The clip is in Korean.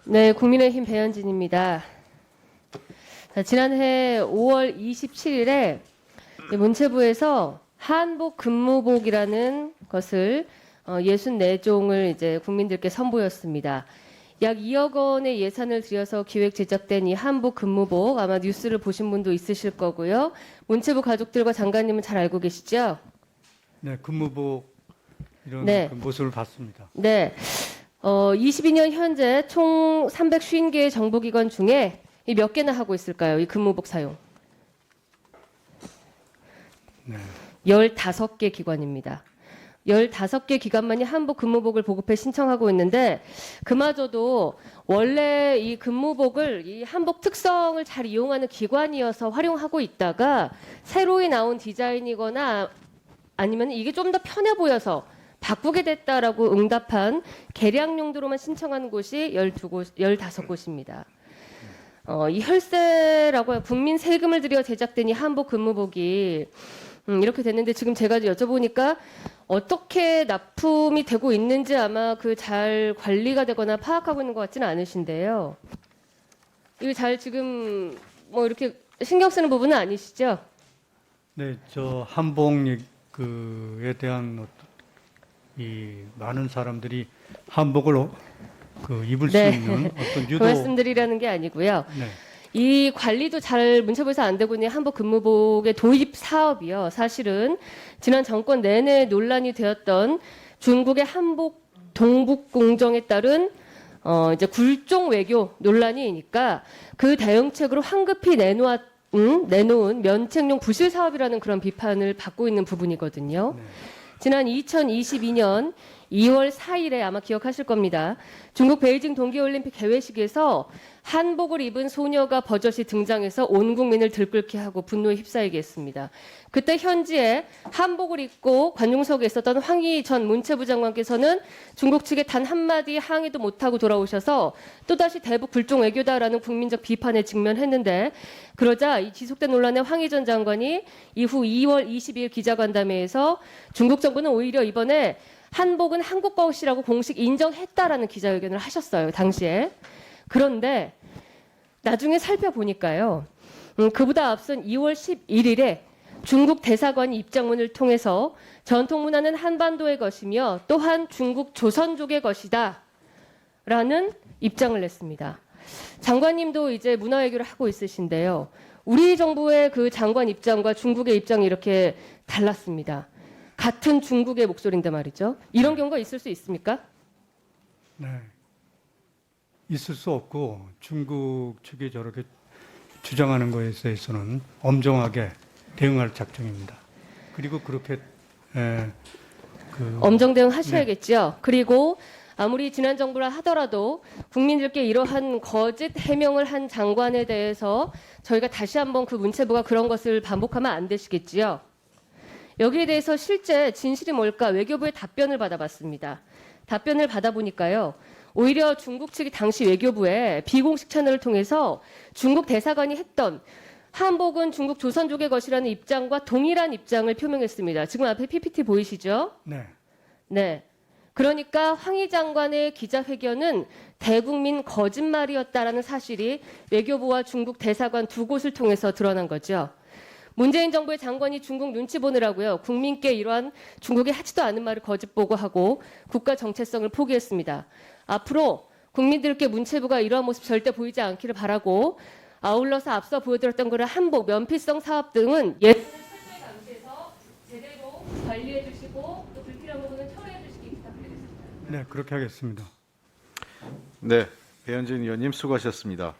네, 국민의힘 배현진입니다. 자, 지난해 5월 27일에 문체부에서 한복 근무복이라는 것을 64종을 이제 국민들께 선보였습니다. 약 2억 원의 예산을 들여서 기획 제작된 이 한복 근무복, 아마 뉴스를 보신 분도 있으실 거고요. 문체부 가족들과 장관님은 잘 알고 계시죠? 네, 근무복 이런 네. 그 모습을 봤습니다. 네. 22년 현재 총 350개의 정보기관 중에 이 몇 개나 하고 있을까요? 이 근무복 사용. 네. 15개 기관입니다. 15개 기관만이 한복 근무복을 보급해 신청하고 있는데 그마저도 원래 이 근무복을 이 한복 특성을 잘 이용하는 기관이어서 활용하고 있다가 새로이 나온 디자인이거나 아니면 이게 좀 더 편해 보여서 바꾸게 됐다라고 응답한 개량 용도로만 신청하는 곳이 15곳입니다. 이 혈세라고 국민 세금을 들여 제작된 이 한복 근무복이 이렇게 됐는데 지금 제가 여쭤보니까 어떻게 납품이 되고 있는지 아마 그 잘 관리가 되거나 파악하고 있는 것 같지는 않으신데요. 이거 잘 지금 뭐 이렇게 신경 쓰는 부분은 아니시죠? 네, 저 한복 그에 대한 이 많은 사람들이 한복을 입을 네. 수 있는 어떤 그 유도. 말씀드리라는 게 아니고요. 네, 이 관리도 잘 문체부에서 안 되고 있는 한복 근무복의 도입 사업이요. 사실은 지난 정권 내내 논란이 되었던 중국의 한복 동북 공정에 따른 이제 굴종 외교 논란이니까 그 대응책으로 황급히 내놓은 면책용 부실 사업이라는 그런 비판을 받고 있는 부분이거든요. 네. 지난 2022년 2월 4일에 아마 기억하실 겁니다. 중국 베이징 동계올림픽 개회식에서 한복을 입은 소녀가 버젓이 등장해서 온 국민을 들끓게 하고 분노에 휩싸이게 했습니다. 그때 현지에 한복을 입고 관중석에 있었던 황희 전 문체부 장관께서는 중국 측에 단 한마디 항의도 못하고 돌아오셔서 또다시 대북 굴종 외교다라는 국민적 비판에 직면했는데 그러자 이 지속된 논란에 황희 전 장관이 이후 2월 22일 기자간담회에서 중국 정부는 오히려 이번에 한복은 한국 것이라고 공식 인정했다라는 기자회견을 하셨어요. 당시에. 그런데 나중에 살펴보니까요. 그보다 앞선 2월 11일에 중국 대사관이 입장문을 통해서 전통 문화는 한반도의 것이며 또한 중국 조선족의 것이다 라는 입장을 냈습니다. 장관님도 이제 문화외교를 하고 있으신데요. 우리 정부의 그 장관 입장과 중국의 입장이 이렇게 달랐습니다. 같은 중국의 목소리인데 말이죠. 이런 경우가 있을 수 있습니까? 네. 있을 수 없고 중국 측이 저렇게 주장하는 것에 대해서는 엄정하게 대응할 작정입니다. 그리고 그렇게 엄정 대응 하셔야겠죠. 그리고 아무리 지난 정부라 하더라도 국민들께 이러한 거짓 해명을 한 장관에 대해서 저희가 다시 한번 그 문체부가 그런 것을 반복하면 안 되시겠지요. 여기에 대해서 실제 진실이 뭘까 외교부의 답변을 받아봤습니다. 답변을 받아보니까요. 오히려 중국 측이 당시 외교부에 비공식 채널을 통해서 중국 대사관이 했던 한복은 중국 조선족의 것이라는 입장과 동일한 입장을 표명했습니다. 지금 앞에 PPT 보이시죠? 네. 네. 그러니까 황희 장관의 기자회견은 대국민 거짓말이었다라는 사실이 외교부와 중국 대사관 두 곳을 통해서 드러난 거죠. 문재인 정부의 장관이 중국 눈치 보느라고요. 국민께 이러한 중국이 하지도 않은 말을 거짓 보고하고 국가 정체성을 포기했습니다. 앞으로 국민들께 문체부가 이러한 모습 절대 보이지 않기를 바라고 아울러서 앞서 보여드렸던 그런 한복, 면피성 사업 등은 예산을 철저히 감시해서 제대로 관리해 주시고 또 불필요한 부분은 철회해 주시기 부탁드리겠습니다. 네, 그렇게 하겠습니다. 네, 배현진 의원님 수고하셨습니다.